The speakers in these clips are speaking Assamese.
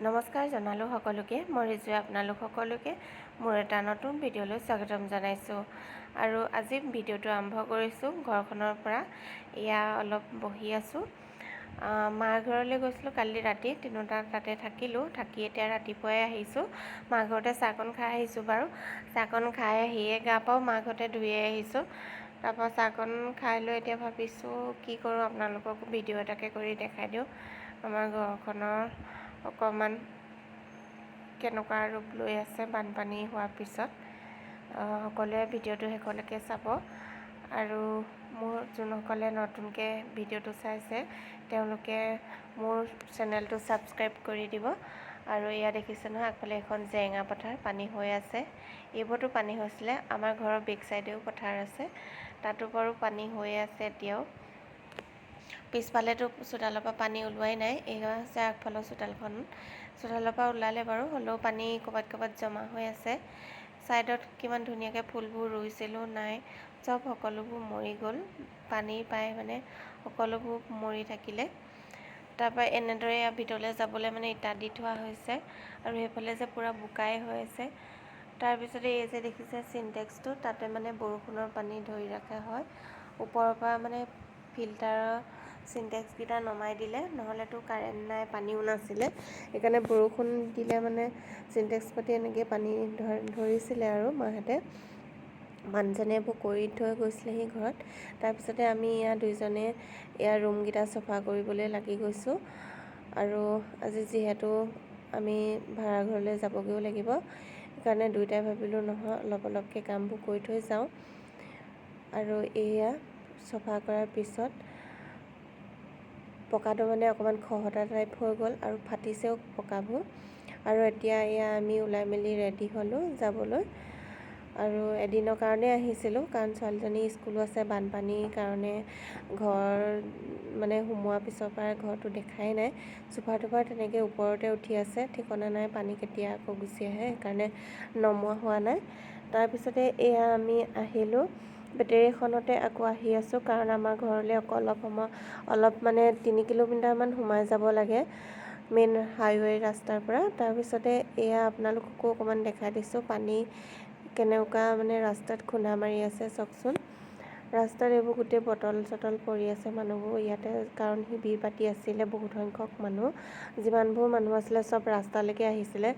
নমস্কাৰ জনালোঁ সকলোকে। মই ৰিজুৱে আপোনালোক সকলোকে মোৰ এটা নতুন ভিডিঅ'লৈ স্বাগতম জনাইছোঁ। আৰু আজি ভিডিঅ'টো আৰম্ভ কৰিছোঁ ঘৰখনৰ পৰা। এয়া অলপ বহি আছোঁ। মাৰ ঘৰলৈ গৈছিলোঁ কালি ৰাতি, তিনিটা তাতে থাকিলোঁ। থাকি এতিয়া ৰাতিপুৱাই আহিছোঁ। মাৰ ঘৰতে চাহকণ খাই আহিছোঁ বাৰু। চাহকণ খাই আহিয়ে গা পাও মাৰ ঘৰতে ধুয়ে আহিছোঁ। তাৰপৰা চাহকণ খাই লৈ এতিয়া ভাবিছোঁ কি কৰোঁ, আপোনালোকক ভিডিঅ' এটাকে কৰি দেখাই দিওঁ। আমাৰ ঘৰখনৰ অকণমান কেনেকুৱা ৰূপ লৈ আছে বানপানী হোৱাৰ পিছত। সকলোৱে ভিডিঅ'টো শেষলৈকে চাব। আৰু মোৰ যোনসকলে নতুনকৈ ভিডিঅ'টো চাইছে তেওঁলোকে মোৰ চেনেলটো ছাবস্ক্ৰাইব কৰি দিব। আৰু এয়া দেখিছে নহয়, আগফালে এখন জেৰেঙা পথাৰ পানী হৈ আছে। এইবোৰতো পানী হৈছিলে। আমাৰ ঘৰৰ বেক চাইডেও পথাৰ আছে, তাতো বাৰু পানী হৈয়ে আছে এতিয়াও। পিছফালেতো চোতালৰ পৰা পানী ওলোৱাই নাই। এয়া হৈছে আগফালৰ চোতালখন। চোতালৰ পৰা ওলালে বাৰু, হ'লেও পানী ক'ৰবাত ক'ৰবাত জমা হৈ আছে। ছাইডত কিমান ধুনীয়াকৈ ফুলবোৰ ৰুইছিলোঁ, নাই, সকলোবোৰ মৰি গ'ল। পানী পাই মানে সকলোবোৰ মৰি থাকিলে। তাৰপৰা এনেদৰে ভিতৰলৈ যাবলৈ মানে ইটা দি থোৱা হৈছে। আৰু সেইফালে যে পূৰা বোকাই হৈ আছে। তাৰপিছতে এই যে দেখিছে চিনটেক্সটো, তাতে মানে বৰষুণৰ পানী ধৰি ৰখা হয়। ওপৰৰ পৰা মানে ফিল্টাৰৰ চিনটেক্সকেইটা নমাই দিলে, নহ'লেতো কাৰেণ্ট নাই, পানীও নাছিলে। সেইকাৰণে বৰষুণ দিলে মানে চিনটেক্স পাতি এনেকৈ পানী ধৰিছিলে আৰু মাহঁতে। মানুহজনে এইবোৰ কৰি থৈ গৈছিলেহি ঘৰত। তাৰপিছতে আমি দুইজনে ৰুমকেইটা চফা কৰিবলৈ লাগি গৈছোঁ। আৰু আজি যিহেতু আমি ভাড়া ঘৰলৈ যাবগৈও লাগিব, সেইকাৰণে দুয়োটাই ভাবিলোঁ নহয় অলপ অলপকৈ কামবোৰ কৰি থৈ যাওঁ। আৰু এয়া চফা কৰাৰ পিছত পকাটো মানে অকণমান খহটা টাইপ হৈ গ'ল আৰু ফাটিছেও পকাবোৰ। আৰু এতিয়া আমি ওলাই মেলি ৰেডি হ'লোঁ যাবলৈ। আৰু এদিনৰ কাৰণে আহিছিলোঁ, কাৰণ ছোৱালীজনী স্কুলো আছে। বানপানীৰ কাৰণে ঘৰ মানে সোমোৱাৰ পিছৰ পৰা ঘৰটো দেখাই নাই। চোফাৰ টোফাৰ তেনেকৈ ওপৰতে উঠি আছে, ঠিকনা নাই পানী কেতিয়া আকৌ গুচি আহে, সেইকাৰণে নমোৱা হোৱা নাই। তাৰপিছতে আমি আহিলোঁ। বেটেৰীখনতে আকৌ আহি আছোঁ, কাৰণ আমাৰ ঘৰলৈ অলপ মানে 3 কিলোমিটাৰমান সোমাই যাব লাগে মেইন হাইৱে ৰাস্তাৰ পৰা। তাৰপিছতে আপোনালোককো অকণমান দেখাই দিছোঁ পানী কেনেকুৱা মানে ৰাস্তাত খুন্দা মাৰি আছে চাওকচোন। ৰাস্তাত এইবোৰ গোটেই বটল চটল পৰি আছে। মানুহবোৰ ইয়াতে কাৰণ শিবিৰ পাতি আছিলে, বহুত সংখ্যক মানুহ, যিমানবোৰ মানুহ আছিলে চব ৰাস্তালৈকে আহিছিলে।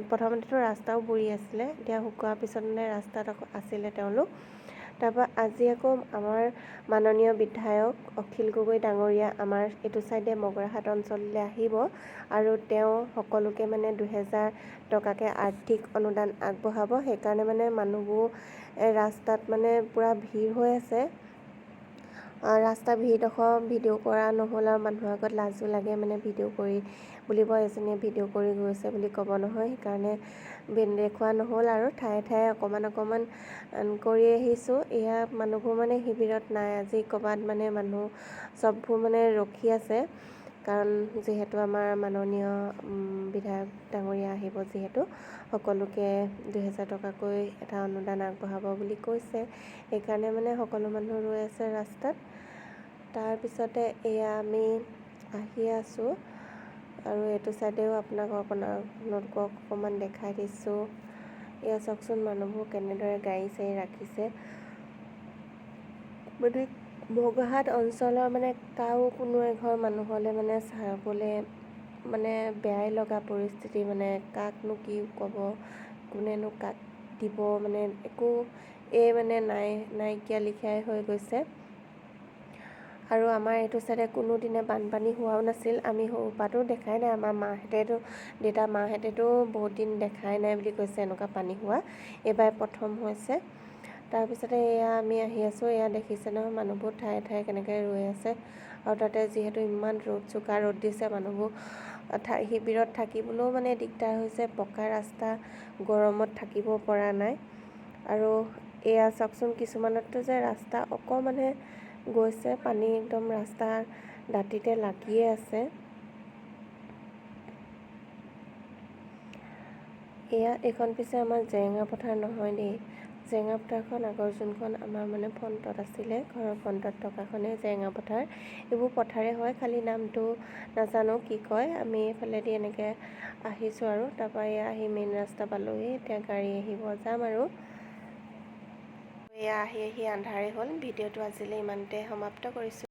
প্ৰথমতেতো ৰাস্তাও বুৰি আছিলে, এতিয়া শুকোৱাৰ পিছত মানে ৰাস্তাত আছিলে তেওঁলোক। তাৰপৰা আজি আকৌ আমাৰ মাননীয় বিধায়ক অখিল গগৈ ডাঙৰীয়া আমাৰ এইটো চাইডে মগৰাহাট অঞ্চললৈ আহিব। আৰু তেওঁ সকলোকে মানে 2000 টকাকৈ আৰ্থিক অনুদান আগবঢ়াব। সেইকাৰণে মানে মানুহবোৰ ৰাস্তাত মানে পূৰা ভিৰ হৈ আছে। ৰাস্তা ভিৰডোখৰ ভিডিঅ' কৰা নহ'ল, আৰু মানুহৰ আগত লাজো লাগে মানে ভিডিঅ' কৰি বুলিব, এজনীয়ে ভিডিঅ' কৰি গৈছে বুলি ক'ব নহয়, সেইকাৰণে দেখুওৱা নহ'ল। আৰু ঠায়ে ঠায়ে অকণমান কৰি আহিছোঁ। মানুহবোৰ মানে শিবিৰত নাই আজি, ক'ৰবাত মানে মানুহ চববোৰ মানে ৰখি আছে, কাৰণ যিহেতু আমাৰ মাননীয় বিধায়ক ডাঙৰীয়া আহিব, যিহেতু সকলোকে 2000 টকাকৈ এটা অনুদান আগবঢ়াব বুলি কৈছে, সেইকাৰণে মানে সকলো মানুহ ৰৈ আছে ৰাস্তাত। তাৰপিছতে আমি আহি আছোঁ। আৰু এইটো চাইডেও আপোনালোকক অকণমান দেখাই দিছোঁ। চাওকচোন মানুহবোৰ কেনেদৰে গাড়ী চাড়ী ৰাখিছে। মানে মগৰাহাট অঞ্চলৰ মানে কোনো এঘৰ মানুহলৈ মানে চাবলৈ মানে বেয়াই লগা পৰিস্থিতি। মানে কাকনো কি ক'ব, কোনেনো কাক দিব, মানে একো মানে নাইকিয়া লিখিয়াই হৈ গৈছে। আৰু আমাৰ এইটো চাইডে কোনোদিনে বানপানী হোৱাও নাছিল। আমি সৰুৰ পৰাতো দেখাই নাই। আমাৰ মাহঁতেতো বহুত দিন দেখাই নাই বুলি কৈছে এনেকুৱা পানী হোৱা, এইবাৰ প্ৰথম হৈছে। তাৰপিছতে আমি আহি আছোঁ। দেখিছে নহয় মানুহবোৰ ঠায়ে ঠায়ে কেনেকৈ ৰৈ আছে। আৰু তাতে যিহেতু ইমান চোকা ৰ'দ দিছে, মানুহবোৰ শিবিৰত থাকিবলৈও মানে দিগদাৰ হৈছে। পকা ৰাস্তা, গৰমত থাকিব পৰা নাই। আৰু চাওকচোন, কিছুমানতো যে ৰাস্তা অকণমানহে গৈছে, পানী একদম ৰাস্তাৰ দাঁতিতে লাগিয়ে আছে। এইখন পিছে আমাৰ জেৰেঙা পথাৰ নহয় দেই, জেৰেঙা পথাৰখন আগৰ যোনখন আমাৰ মানে ফ্ৰণ্টত আছিলে, ঘৰৰ ফ্ৰণ্টত থকাখনেই জেৰেঙা পথাৰ। এইবোৰ পথাৰে হয়, খালি নামটো নাজানো কি কয়। আমি এইফালেদি এনেকৈ আহিছোঁ আৰু তাৰপৰা এয়া আহি মেইন ৰাস্তা পালোহি। এতিয়া গাড়ী আহিব, যাম আৰু। এয়া আহি আন্ধাৰে হ'ল। ভিডিঅ'টো আজিলৈ ইমানতে সমাপ্ত কৰিছোঁ।